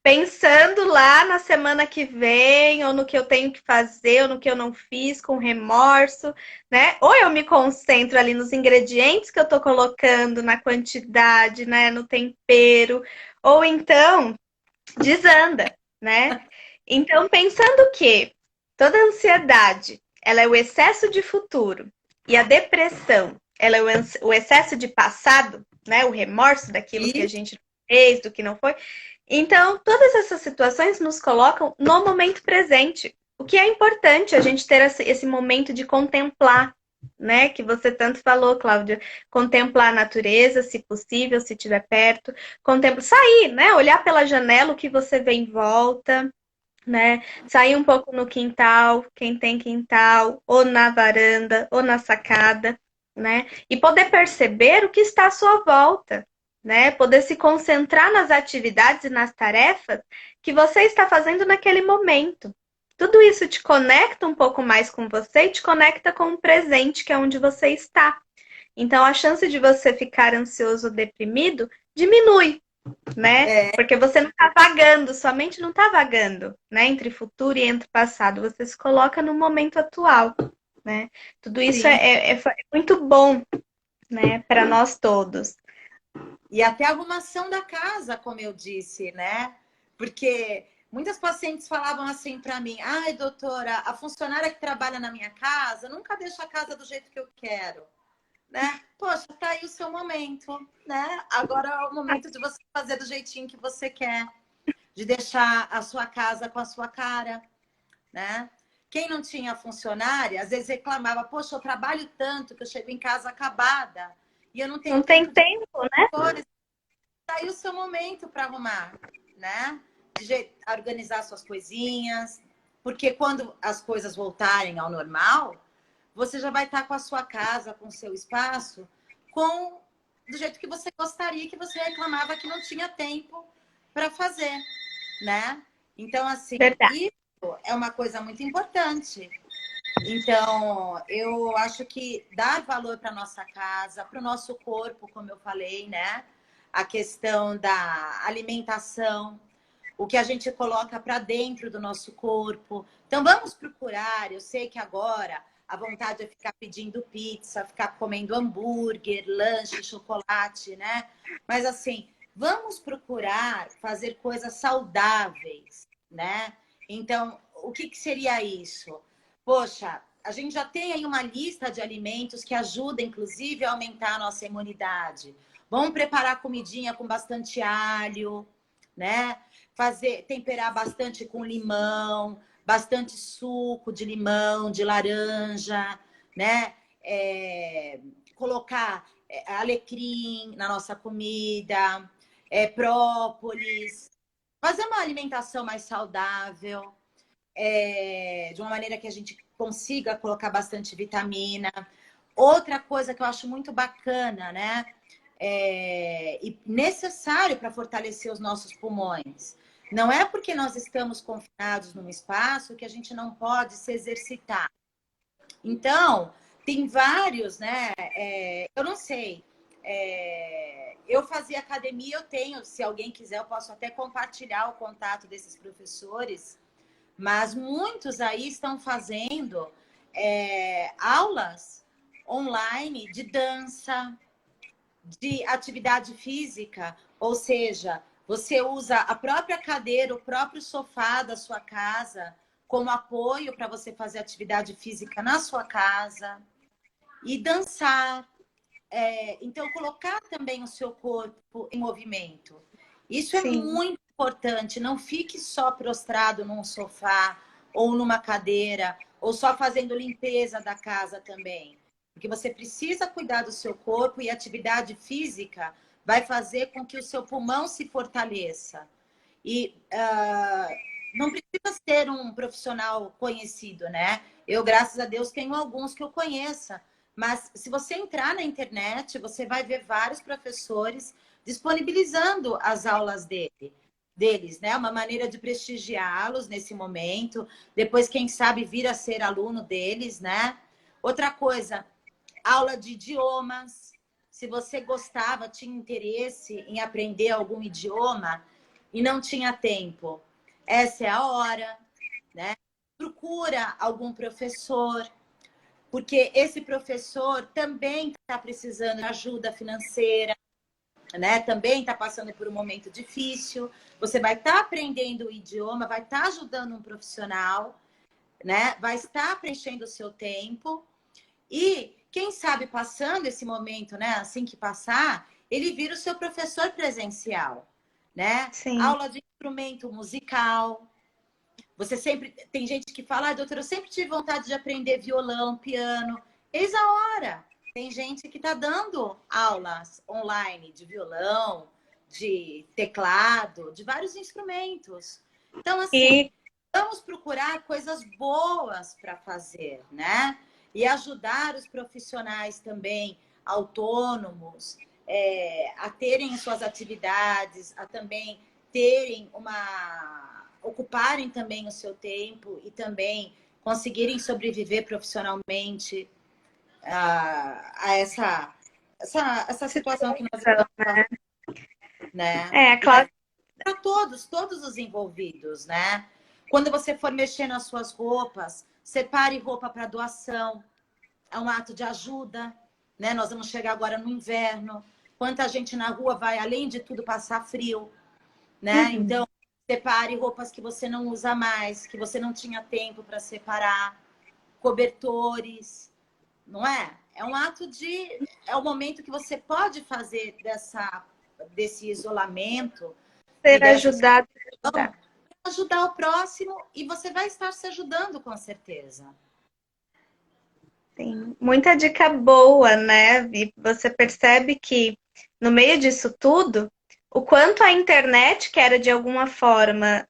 pensando lá na semana que vem, ou no que eu tenho que fazer, ou no que eu não fiz, com remorso, né? Ou eu me concentro ali nos ingredientes que eu tô colocando, na quantidade, né? No tempero, ou então desanda, né? Então, pensando que toda ansiedade, ela é o excesso de futuro, e a depressão, ela é o excesso de passado, né? O remorso daquilo que a E gente fez, do que não foi. Então, todas essas situações nos colocam no momento presente. O que é importante a gente ter esse momento de contemplar, né? Que você tanto falou, Cláudia. Contemplar a natureza, se possível, se estiver perto. Contemplar, sair, né? Olhar pela janela o que você vê em volta, né? Sair um pouco no quintal, quem tem quintal, ou na varanda, ou na sacada, né? E poder perceber o que está à sua volta, né? Poder se concentrar nas atividades e nas tarefas que você está fazendo naquele momento. Tudo isso te conecta um pouco mais com você e te conecta com o presente, que é onde você está. Então, a chance de você ficar ansioso ou deprimido diminui, né? é, Porque você não está vagando, sua mente não está vagando, né? Entre futuro e entre passado, você se coloca no momento atual, né? Tudo isso sim. é muito bom, né? Para nós todos. E até a arrumação da casa, como eu disse, né? Porque muitas pacientes falavam assim para mim: ai, doutora, a funcionária que trabalha na minha casa nunca deixa a casa do jeito que eu quero, né? Poxa, tá aí o seu momento, né? Agora é o momento de você fazer do jeitinho que você quer, de deixar a sua casa com a sua cara, né? Quem não tinha funcionária, às vezes reclamava: poxa, eu trabalho tanto que eu chego em casa acabada e eu não tenho Não tem tempo de tempo, né? cores. Tá aí o seu momento para arrumar, né? Organizar suas coisinhas, porque quando as coisas voltarem ao normal, você já vai estar com a sua casa, com o seu espaço, com do jeito que você gostaria, que você reclamava que não tinha tempo para fazer, né? Então, assim, Verdade. isso é uma coisa muito importante. Então, eu acho que dar valor para nossa casa, para o nosso corpo, como eu falei, né? A questão da alimentação, o que a gente coloca para dentro do nosso corpo. Então, vamos procurar. Eu sei que agora a vontade é ficar pedindo pizza, ficar comendo hambúrguer, lanche, chocolate, né? Mas, assim, vamos procurar fazer coisas saudáveis, né? Então, o que, que seria isso? Poxa, a gente já tem aí uma lista de alimentos que ajuda, inclusive, a aumentar a nossa imunidade. Vamos preparar comidinha com bastante alho, né? Fazer, temperar bastante com limão, bastante suco de limão, de laranja, né? Colocar alecrim na nossa comida, própolis, fazer uma alimentação mais saudável, de uma maneira que a gente consiga colocar bastante vitamina. Outra coisa que eu acho muito bacana, né? E necessário para fortalecer os nossos pulmões. Não é porque nós estamos confinados num espaço que a gente não pode se exercitar. Então, tem vários, né? Eu não sei. Eu fazia academia, eu tenho, se alguém quiser, eu posso até compartilhar o contato desses professores, mas muitos aí estão fazendo aulas online de dança, de atividade física, ou seja, você usa a própria cadeira, o próprio sofá da sua casa como apoio para você fazer atividade física na sua casa e dançar. Então, colocar também o seu corpo em movimento. Isso é Sim. muito importante. Não fique só prostrado num sofá ou numa cadeira, ou só fazendo limpeza da casa também. Porque você precisa cuidar do seu corpo e a atividade física vai fazer com que o seu pulmão se fortaleça. E não precisa ser um profissional conhecido, né? Eu, graças a Deus, tenho alguns que eu conheça. Mas se você entrar na internet, você vai ver vários professores disponibilizando as aulas deles, né? Uma maneira de prestigiá-los nesse momento. Depois, quem sabe, vir a ser aluno deles, né? Outra coisa, aula de idiomas. Se você gostava, tinha interesse em aprender algum idioma e não tinha tempo, essa é a hora, né? Procura algum professor, porque esse professor também está precisando de ajuda financeira, né? Também está passando por um momento difícil. Você vai estar aprendendo o idioma, vai estar ajudando um profissional, né? Vai estar preenchendo o seu tempo e, quem sabe, passando esse momento, né? Assim que passar, ele vira o seu professor presencial, né? Sim. Aula de instrumento musical. Você sempre tem gente que fala, doutora, eu sempre tive vontade de aprender violão, piano. Eis a hora. Tem gente que está dando aulas online de violão, de teclado, de vários instrumentos. Então, assim, E vamos procurar coisas boas para fazer, né? E ajudar os profissionais também autônomos a terem suas atividades, a também terem ocuparem também o seu tempo e também conseguirem sobreviver profissionalmente a essa situação que nós situação, estamos passando, né? é, E vai claro. para todos os envolvidos, né? Quando você for mexer nas suas roupas, separe roupa para doação. É um ato de ajuda, né? Nós vamos chegar agora no inverno. Quanta gente na rua vai, além de tudo, passar frio, né? Uhum. Então, separe roupas que você não usa mais, que você não tinha tempo para separar, cobertores, não é? É um ato de... É o momento que você pode fazer desse isolamento e Ser dessa ajudado, situação, ajudar. ajudar o próximo e você vai estar se ajudando com certeza. Sim. Muita dica boa, né? E você percebe que no meio disso tudo, o quanto a internet, que era de alguma forma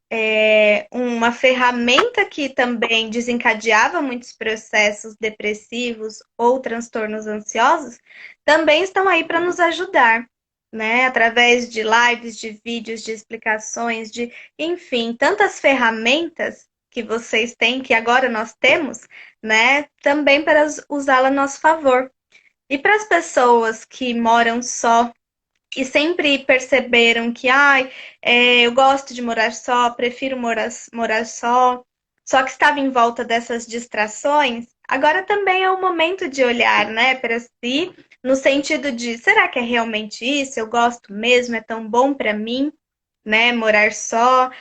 uma ferramenta que também desencadeava muitos processos depressivos ou transtornos ansiosos, também estão aí para nos ajudar, né? Através de lives, de vídeos, de explicações, enfim, tantas ferramentas que vocês têm, que agora nós temos, né? Também para usá-la a nosso favor. E para as pessoas que moram só e sempre perceberam que eu gosto de morar só, prefiro morar só que estava em volta dessas distrações, agora também é o momento de olhar, né, para si, no sentido de, será que é realmente isso? Eu gosto mesmo? É tão bom para mim? Né, morar só,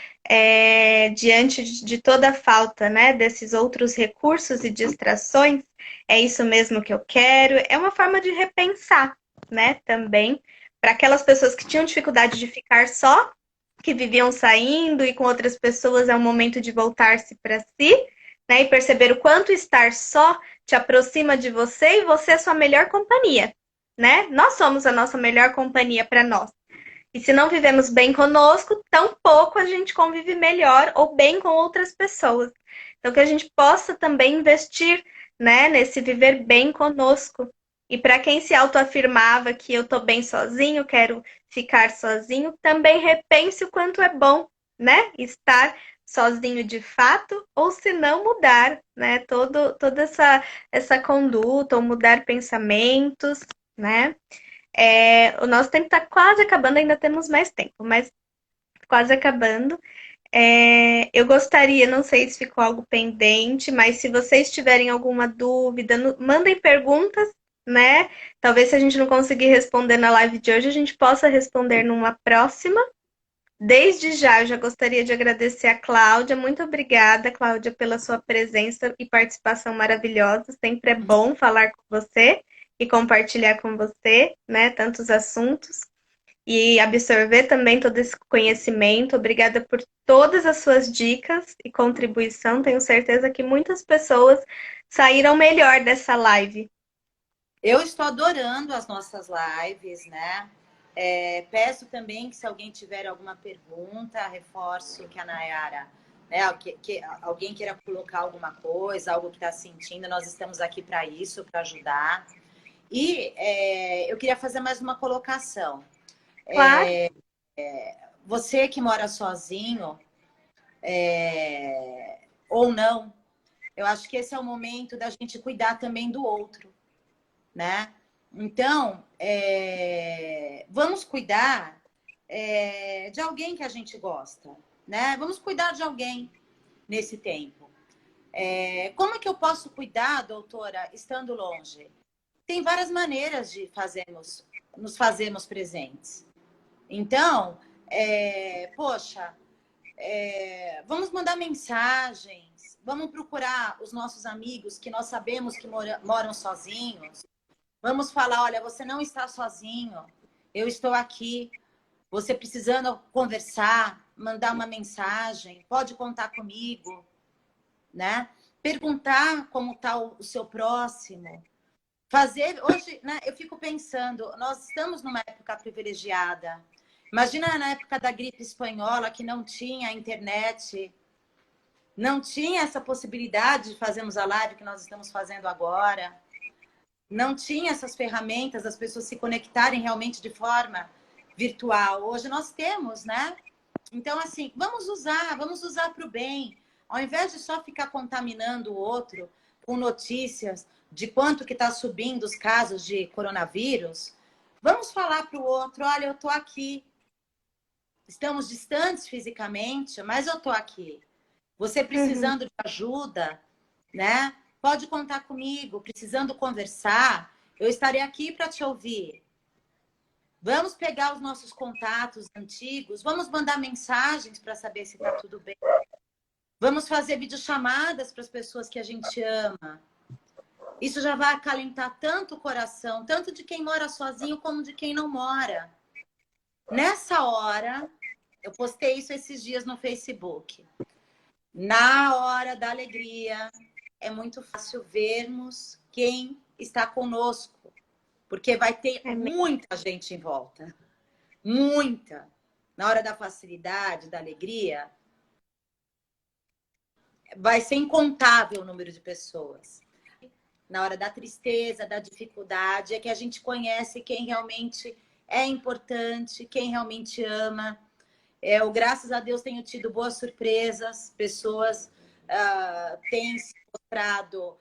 diante de toda a falta, né, desses outros recursos e distrações, é isso mesmo que eu quero? É uma forma de repensar, né, também, para aquelas pessoas que tinham dificuldade de ficar só, que viviam saindo e com outras pessoas, é um momento de voltar-se para si, né, e perceber o quanto estar só te aproxima de você e você é sua melhor companhia, né? Nós somos a nossa melhor companhia para nós. E se não vivemos bem conosco, tampouco a gente convive melhor ou bem com outras pessoas. Então, que a gente possa também investir, né, nesse viver bem conosco. E para quem se autoafirmava que eu estou bem sozinho, quero ficar sozinho, também repense o quanto é bom, né, estar sozinho de fato, ou se não mudar, né, toda essa conduta, ou mudar pensamentos, né? O nosso tempo está quase acabando, ainda temos mais tempo, mas quase acabando. Eu gostaria, não sei se ficou algo pendente, mas se vocês tiverem alguma dúvida, mandem perguntas, né? Talvez se a gente não conseguir responder na live de hoje, a gente possa responder numa próxima. Desde já, eu já gostaria de agradecer a Cláudia. Muito obrigada, Cláudia, pela sua presença e participação maravilhosa. Sempre é bom falar com você e compartilhar com você, né, tantos assuntos. e absorver também todo esse conhecimento. Obrigada por todas as suas dicas e contribuição. Tenho certeza que muitas pessoas saíram melhor dessa live. Eu estou adorando as nossas lives, né? Peço também que se alguém tiver alguma pergunta, reforço que a Nayara, né, que alguém queira colocar alguma coisa, algo que está sentindo, nós estamos aqui para isso, para ajudar. E eu queria fazer mais uma colocação. Claro. Você que mora sozinho, ou não, eu acho que esse é o momento da gente cuidar também do outro, né? Então, vamos cuidar de alguém que a gente gosta, né? Vamos cuidar de alguém nesse tempo. Como é que eu posso cuidar, doutora, estando longe? Tem várias maneiras de nos fazermos presentes. Então, poxa, vamos mandar mensagens, vamos procurar os nossos amigos que nós sabemos que moram sozinhos. Vamos falar, olha, você não está sozinho, eu estou aqui. Você precisando conversar, mandar uma mensagem, pode contar comigo, né? Perguntar como está o seu próximo. Fazer, hoje, né, eu fico pensando, nós estamos numa época privilegiada. Imagina na época da gripe espanhola, que não tinha internet, não tinha essa possibilidade de fazermos a live que nós estamos fazendo agora. Não tinha essas ferramentas das pessoas se conectarem realmente de forma virtual. Hoje nós temos, né? Então, assim, vamos usar para o bem. Ao invés de só ficar contaminando o outro com notícias de quanto que está subindo os casos de coronavírus, vamos falar para o outro, olha, eu estou aqui. Estamos distantes fisicamente, mas eu estou aqui. Você precisando de ajuda, né? Pode contar comigo, precisando conversar, eu estarei aqui para te ouvir. Vamos pegar os nossos contatos antigos, vamos mandar mensagens para saber se está tudo bem. Vamos fazer videochamadas para as pessoas que a gente ama. Isso já vai acalentar tanto o coração, tanto de quem mora sozinho como de quem não mora. Nessa hora, eu postei isso esses dias no Facebook. Na hora da alegria, é muito fácil vermos quem está conosco, porque vai ter muita gente em volta. Muita. Na hora da facilidade, da alegria, vai ser incontável o número de pessoas. Na hora da tristeza, da dificuldade, é que a gente conhece quem realmente é importante, quem realmente ama. Graças a Deus, tenho tido boas surpresas, pessoas têm se mostrado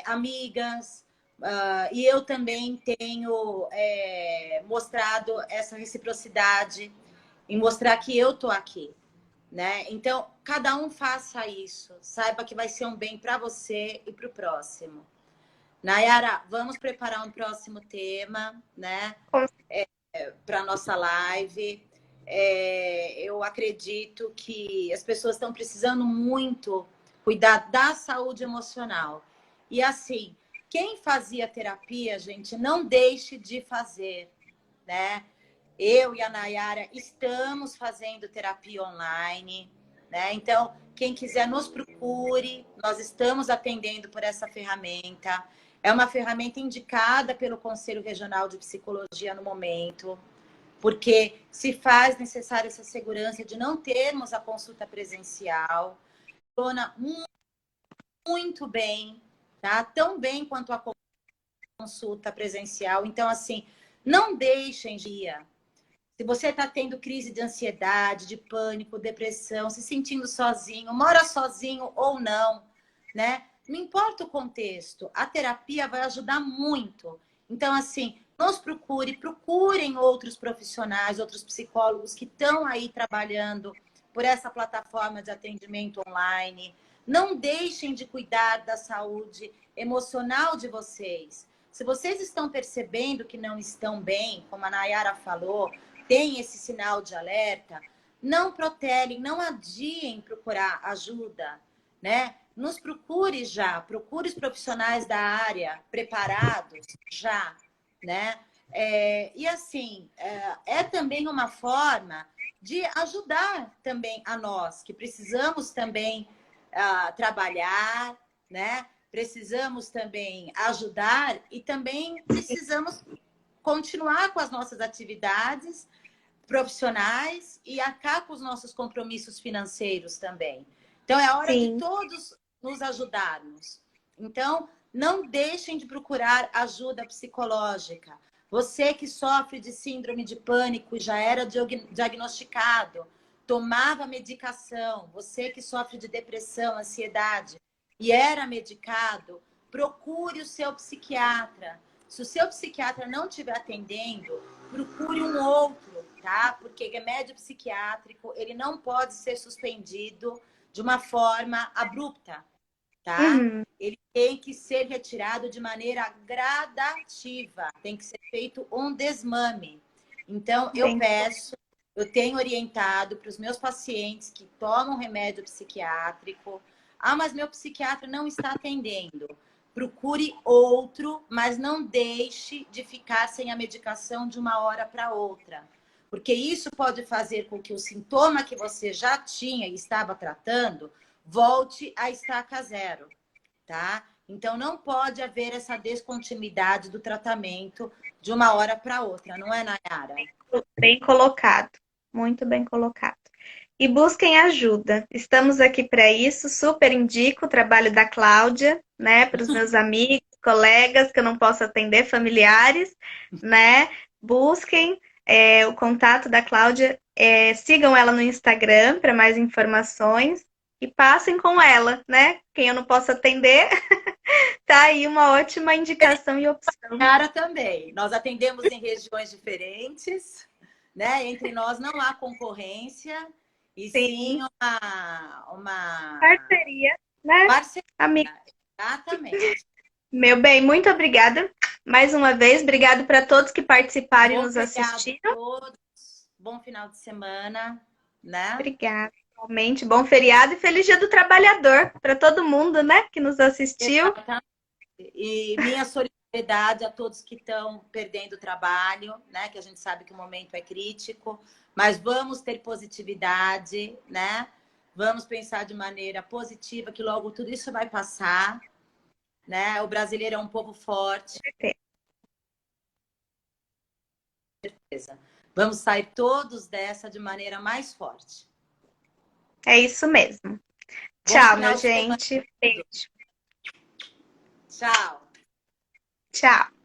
amigas, e eu também tenho mostrado essa reciprocidade em mostrar que eu estou aqui, né? Então, cada um faça isso, saiba que vai ser um bem para você e para o próximo. Nayara, vamos preparar um próximo tema, né? Para nossa live. Eu acredito que as pessoas estão precisando muito cuidar da saúde emocional. E assim, quem fazia terapia, gente, não deixe de fazer, né? Eu e a Nayara estamos fazendo terapia online, né? Então, quem quiser nos procure, nós estamos atendendo por essa ferramenta. É uma ferramenta indicada pelo Conselho Regional de Psicologia no momento, porque se faz necessária essa segurança de não termos a consulta presencial. Funciona muito bem, tá? Tão bem quanto a consulta presencial. Então, assim, não deixem dia. Se você está tendo crise de ansiedade, de pânico, depressão, se sentindo sozinho, mora sozinho ou não, né? Não importa o contexto, a terapia vai ajudar muito. Então, assim, nos procurem outros profissionais, outros psicólogos que estão aí trabalhando por essa plataforma de atendimento online. Não deixem de cuidar da saúde emocional de vocês. Se vocês estão percebendo que não estão bem, como a Nayara falou, tem esse sinal de alerta, não protelem, não adiem procurar ajuda, né? Nos procure já, procure os profissionais da área preparados já, né? E assim, é também uma forma de ajudar também a nós, que precisamos também trabalhar, né? Precisamos também ajudar e também precisamos continuar com as nossas atividades profissionais e acabar com os nossos compromissos financeiros também. Então, é hora de Sim. todos nos ajudarmos. Então, não deixem de procurar ajuda psicológica. Você que sofre de síndrome de pânico e já era diagnosticado, tomava medicação, você que sofre de depressão, ansiedade e era medicado, procure o seu psiquiatra. Se o seu psiquiatra não estiver atendendo, procure um outro, tá? Porque remédio psiquiátrico, ele não pode ser suspendido de uma forma abrupta, tá? Uhum. Ele tem que ser retirado de maneira gradativa, tem que ser feito um desmame. Então, eu tenho orientado para os meus pacientes que tomam remédio psiquiátrico. Ah, mas meu psiquiatra não está atendendo. Procure outro, mas não deixe de ficar sem a medicação de uma hora para outra. Porque isso pode fazer com que o sintoma que você já tinha e estava tratando volte a estaca zero, tá? Então, não pode haver essa descontinuidade do tratamento de uma hora para outra, não é, Nayara? Bem colocado, muito bem colocado. E busquem ajuda. Estamos aqui para isso. Super indico o trabalho da Cláudia, né, para os meus amigos, colegas que eu não posso atender, familiares, né? Busquem o contato da Cláudia, sigam ela no Instagram para mais informações e passem com ela, né? Quem eu não posso atender, tá aí uma ótima indicação e opção. Nayara também. Nós atendemos em regiões diferentes, né? Entre nós não há concorrência, e sim Sim, uma parceria, né? parceria. Amiga, Exatamente. meu bem, muito obrigada mais uma vez. Obrigado para todos que participaram e Bom nos feriado a assistiram. todos, bom final de semana, né? Obrigada. Realmente, bom feriado e feliz Dia do Trabalhador para todo mundo, né, que nos assistiu. Exatamente. E minha solidariedade a todos que estão perdendo o trabalho, né? Que a gente sabe que o momento é crítico, mas vamos ter positividade, né? Vamos pensar de maneira positiva que logo tudo isso vai passar, né? O brasileiro é um povo forte. Vamos sair todos dessa de maneira mais forte. É isso mesmo. Bom Tchau, final minha de semana. gente. Beijo. Tchau. Tchau.